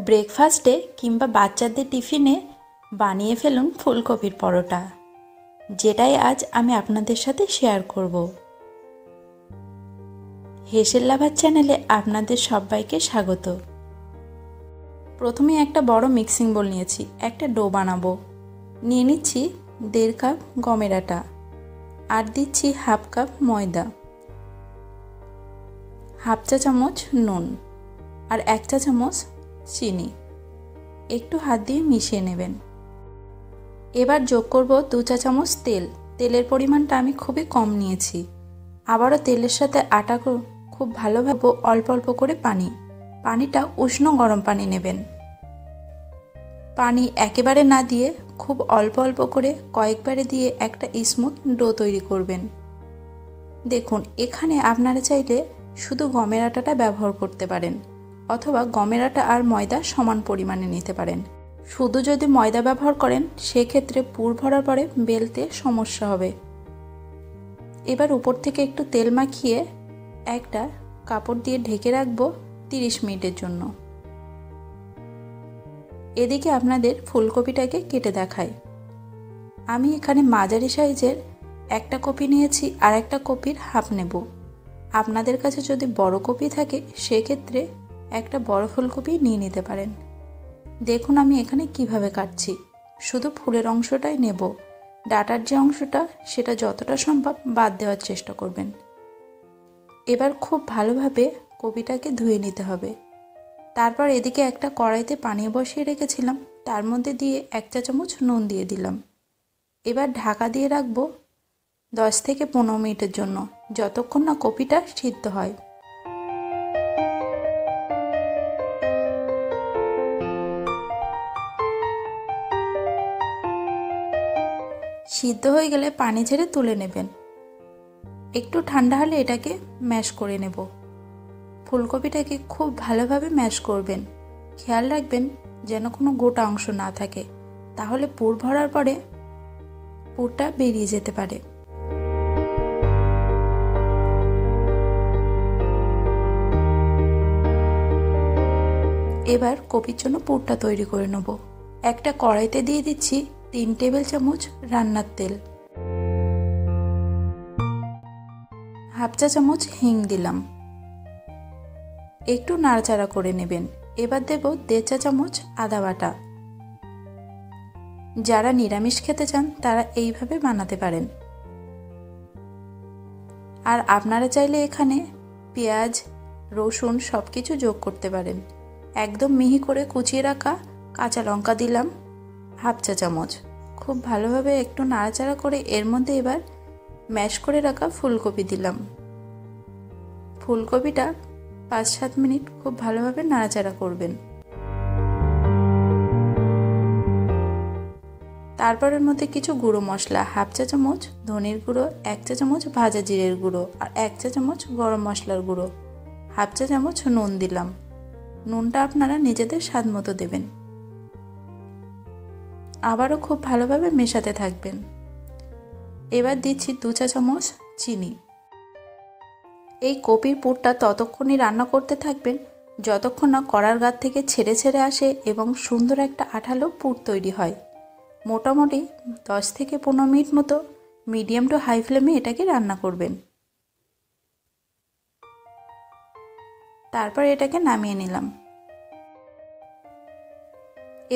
ব্রেকফাস্টে কিংবা বাচ্চাদের টিফিনে বানিয়ে ফেলুন ফুলকপির পরোটা, যেটাই আজ আমি আপনাদের সাথে শেয়ার করব। হেসেল লাভার চ্যানেলে আপনাদের সবাইকে স্বাগত। প্রথমে একটা বড় মিক্সিং বোল নিয়েছি, একটা ডো বানাবো। নিয়ে নিচ্ছি 1.5 কাপ গমের আটা, আর দিচ্ছি 1/2 কাপ ময়দা, 1/2 চা চামচ নুন আর 1 চা চামচ চিনি। একটু হাত দিয়ে মিশিয়ে নেবেন। এবার যোগ করব 2 চা চামচ তেল। তেলের পরিমাণটা আমি খুবই কম নিয়েছি। আবারও তেলের সাথে আটা খুব ভালোভাবে অল্প অল্প করে পানিটা উষ্ণ গরম পানি নেবেন। পানি একেবারে না দিয়ে খুব অল্প অল্প করে কয়েকবারে দিয়ে একটা স্মুথ ডো তৈরি করবেন। দেখুন, এখানে আপনারা চাইলে শুধু গমের আটাটা ব্যবহার করতে পারেন, অথবা গমের আটা আর ময়দা সমান পরিমাণে নিতে পারেন। শুধু যদি ময়দা ব্যবহার করেন সেক্ষেত্রে পুর ভরার পরে বেলতে সমস্যা হবে। এবার উপর থেকে একটু তেল মাখিয়ে একটা কাপড় দিয়ে ঢেকে রাখবো 30 মিনিটের জন্য। এদিকে আপনাদের ফুলকপিটাকে কেটে দেখাই। আমি এখানে মাঝারি সাইজের একটা কপি নিয়েছি, আর একটা কপির হাফ নেব। আপনাদের কাছে যদি বড় কপি থাকে সেক্ষেত্রে একটা বড় ফুলকপি নিয়ে নিতে পারেন। দেখুন আমি এখানে কিভাবে কাটছি। শুধু ফুলের অংশটাই নেব, ডাটার যে অংশটা সেটা যতটা সম্ভব বাদ দেওয়ার চেষ্টা করবেন। এবার খুব ভালোভাবে কপিটাকে ধুয়ে নিতে হবে। তারপর এদিকে একটা কড়াইতে পানি বসিয়ে রেখেছিলাম, তার মধ্যে দিয়ে 1 চা চামচ নুন দিয়ে দিলাম। এবার ঢাকা দিয়ে রাখবো 10 থেকে 15 মিনিটের জন্য, যতক্ষণ না কপিটা সিদ্ধ হয়। সিদ্ধ হয়ে গেলে পানি ঝেড়ে তুলে নেবেন। একটু ঠান্ডা হলে এটাকে ম্যাশ করে নেব। ফুলকপিটাকে খুব ভালোভাবে ম্যাশ করবেন। খেয়াল রাখবেন যেন কোনো গোটা অংশ না থাকে, তাহলে পুর ভরার পরে পুরটা বেরিয়ে যেতে পারে। এবার কপির জন্য পুরটা তৈরি করে নেব। একটা কড়াইতে দিয়ে দিচ্ছি 3 টেবিল চামচ রান্নার তেল, 1/2 চা চামচ হিং দিলাম। একটু নাড়াচাড়া করে নেবেন। এবার দেব 1.5 চা চামচ আদা বাটা। যারা নিরামিষ খেতে চান তারা এইভাবে বানাতে পারেন। আর আপনারা চাইলে এখানে পেঁয়াজ, রসুন সবকিছু যোগ করতে পারেন। একদম মিহি করে কুচিয়ে রাখা কাঁচা লঙ্কা দিলাম 1/2 চা চামচ। খুব ভালোভাবে একটু নাড়াচাড়া করে এর মধ্যে এবার ম্যাশ করে রাখা ফুলকপি দিলাম। ফুলকপিটা 5-7 মিনিট খুব ভালোভাবে নাড়াচাড়া করবেন। তারপরের মধ্যে কিছু গুঁড়ো মশলা, 1/2 চা চামচ ধনের গুঁড়ো, 1 চা চামচ ভাজা জিরের গুঁড়ো আর 1 চা চামচ গরম মশলার গুঁড়ো, 1/2 চা চামচ নুন দিলাম। নুনটা আপনারা নিজেদের স্বাদ মতো দেবেন। আবারও খুব ভালোভাবে মেশাতে থাকবেন। এবার দিচ্ছি 2 চা চামচ চিনি। এই কপির পুরটা ততক্ষণই রান্না করতে থাকবেন যতক্ষণ না কড়ার গা থেকে ছেড়ে ছেড়ে আসে এবং সুন্দর একটা আঠালো পুর তৈরি হয়। মোটামুটি 10 থেকে 15 মিনিট মতো মিডিয়াম টু হাই ফ্লেমে এটাকে রান্না করবেন। তারপর এটাকে নামিয়ে নিলাম।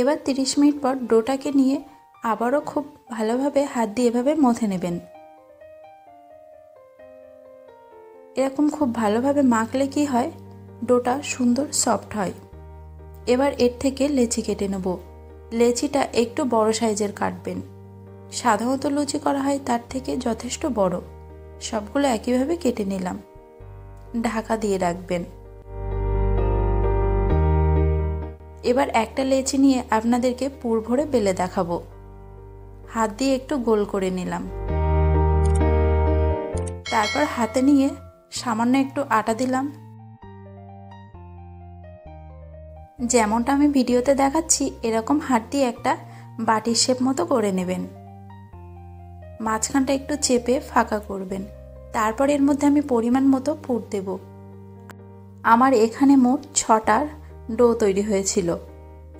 এবার 30 মিনিট পর ডোটাকে নিয়ে আবারও খুব ভালোভাবে হাত দিয়ে এভাবে মথে নেবেন। এরকম খুব ভালোভাবে মাখলে কি হয়, ডোটা সুন্দর সফট হয়। এবার এর থেকে লেচি কেটে নেব। লেচিটা একটু বড় সাইজের কাটবেন। সাধারণত লুচি করা হয় তার থেকে যথেষ্ট বড়। সবগুলো একইভাবে কেটে নিলাম। ঢাকা দিয়ে রাখবেন। এবার একটা লেচি নিয়ে আপনাদেরকে পুর ভরে বেলে দেখাবো। হাত দিয়ে একটু গোল করে নিলাম। তারপর হাতে নিয়ে সামান্য একটু আটা দিলাম। যেমনটা আমি ভিডিওতে দেখাচ্ছি এরকম হাত দিয়ে একটা বাটির শেপ মতো করে নেবেন। মাঝখানটা একটু চেপে ফাঁকা করবেন। তারপর এর মধ্যে আমি পরিমাণ মতো পুর দেব। আমার এখানে মোট 6টার ডো তৈরি হয়েছিল।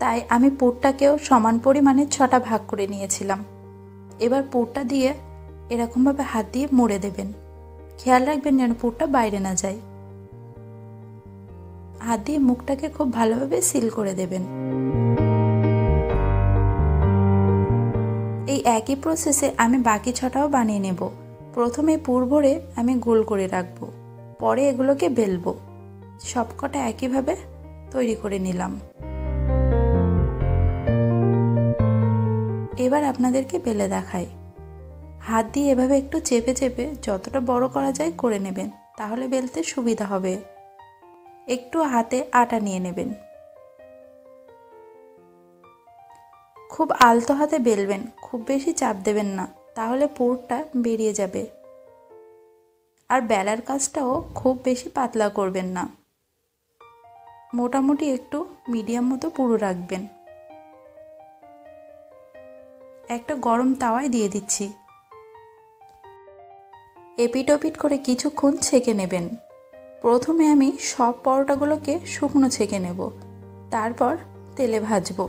তাই আমি পুরটাকেও সমান পরিমাণে 6টা ভাগ করে নিয়েছিলাম। এবার পুরটা দিয়ে এরকমভাবে হাত দিয়ে মুড়ে দেবেন। খেয়াল রাখবেন যেন পুরটা বাইরে না যায়। হাত দিয়ে মুখটাকে খুব ভালোভাবে সিল করে দেবেন। এই একই প্রসেসে আমি বাকি 6টাও বানিয়ে নেব। প্রথমে পুর ভরে আমি গোল করে রাখবো, পরে এগুলোকে বেলবো। সবকটা একইভাবে তৈরি করে নিলাম। এবার আপনাদেরকে বেলে দেখাই। হাত দিয়ে এভাবে একটু চেপে চেপে যতটা বড় করা যায় করে নেবেন, তাহলে বেলতে সুবিধা হবে। একটু হাতে আটা নিয়ে নেবেন। খুব আলতো হাতে বেলবেন, খুব বেশি চাপ দেবেন না, তাহলে পুরটা বেরিয়ে যাবে। আর বেলার কাজটাও খুব বেশি পাতলা করবেন না, মোটামুটি একটু মিডিয়াম মতো পুরো রাখবেন। একটা গরম তাওয়ায় দিয়ে দিচ্ছি। এপিট ওপিট করে কিছুক্ষণ ছেঁকে নেবেন। প্রথমে আমি সব পরোটাগুলোকে শুকনো ছেঁকে নেব, তারপর তেলে ভাজবো।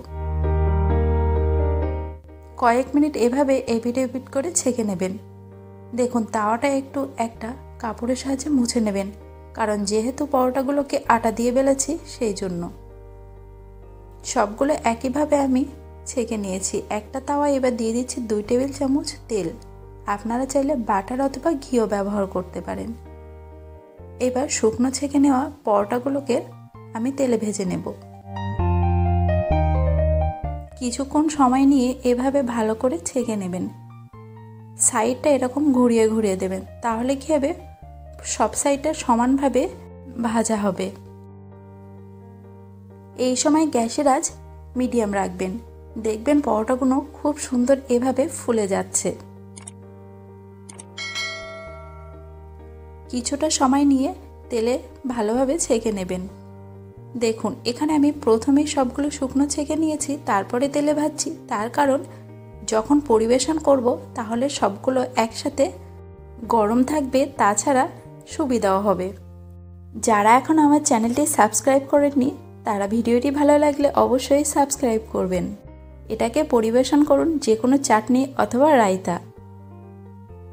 কয়েক মিনিট এভাবে এপিট ওপিট করে ছেঁকে নেবেন। দেখুন তাওয়াটা একটু একটা কাপড়ের সাহায্যে মুছে নেবেন, কারণ যেহেতু পরোটাগুলোকে আটা দিয়ে বেলেছি সেই জন্য। সবগুলো একইভাবে আমি ছেঁকে নিয়েছি। একটা তাওয়ায় এবার দিয়ে দিচ্ছি 2 টেবিল চামচ তেল। আপনারা চাইলে বাটার অথবা ঘিও ব্যবহার করতে পারেন। এবার শুকনো ছেঁকে নেওয়া পরোটাগুলোকে আমি তেলে ভেজে নেব। কিছুক্ষণ সময় নিয়ে এভাবে ভালো করে ছেঁকে নেবেন। সাইডটা এরকম ঘুরিয়ে ঘুরিয়ে দেবেন, তাহলে কি হবে, সব সাইডটা সমানভাবে ভাজা হবে। এই সময় গ্যাসের আঁচ মিডিয়াম রাখবেন। দেখবেন পরোটাগুলো খুব সুন্দর এভাবে ফুলে যাচ্ছে। কিছুটা সময় নিয়ে তেলে ভালোভাবে ছেঁকে নেবেন। দেখুন এখানে আমি প্রথমেই সবগুলো শুকনো ছেঁকে নিয়েছি, তারপরে তেলে ভাজছি। তার কারণ যখন পরিবেশন করব তাহলে সবগুলো একসাথে গরম থাকবে, তাছাড়া সুবিধাও হবে। যারা এখন আমার চ্যানেলটি সাবস্ক্রাইব করেননি তারা ভিডিওটি ভালো লাগলে অবশ্যই সাবস্ক্রাইব করবেন। এটাকে পরিবেশন করুন যে কোনো চাটনি অথবা রায়তা।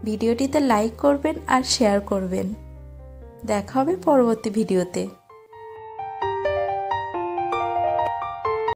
ভিডিওটিতে লাইক করবেন আর শেয়ার করবেন। দেখা হবে পরবর্তী ভিডিওতে।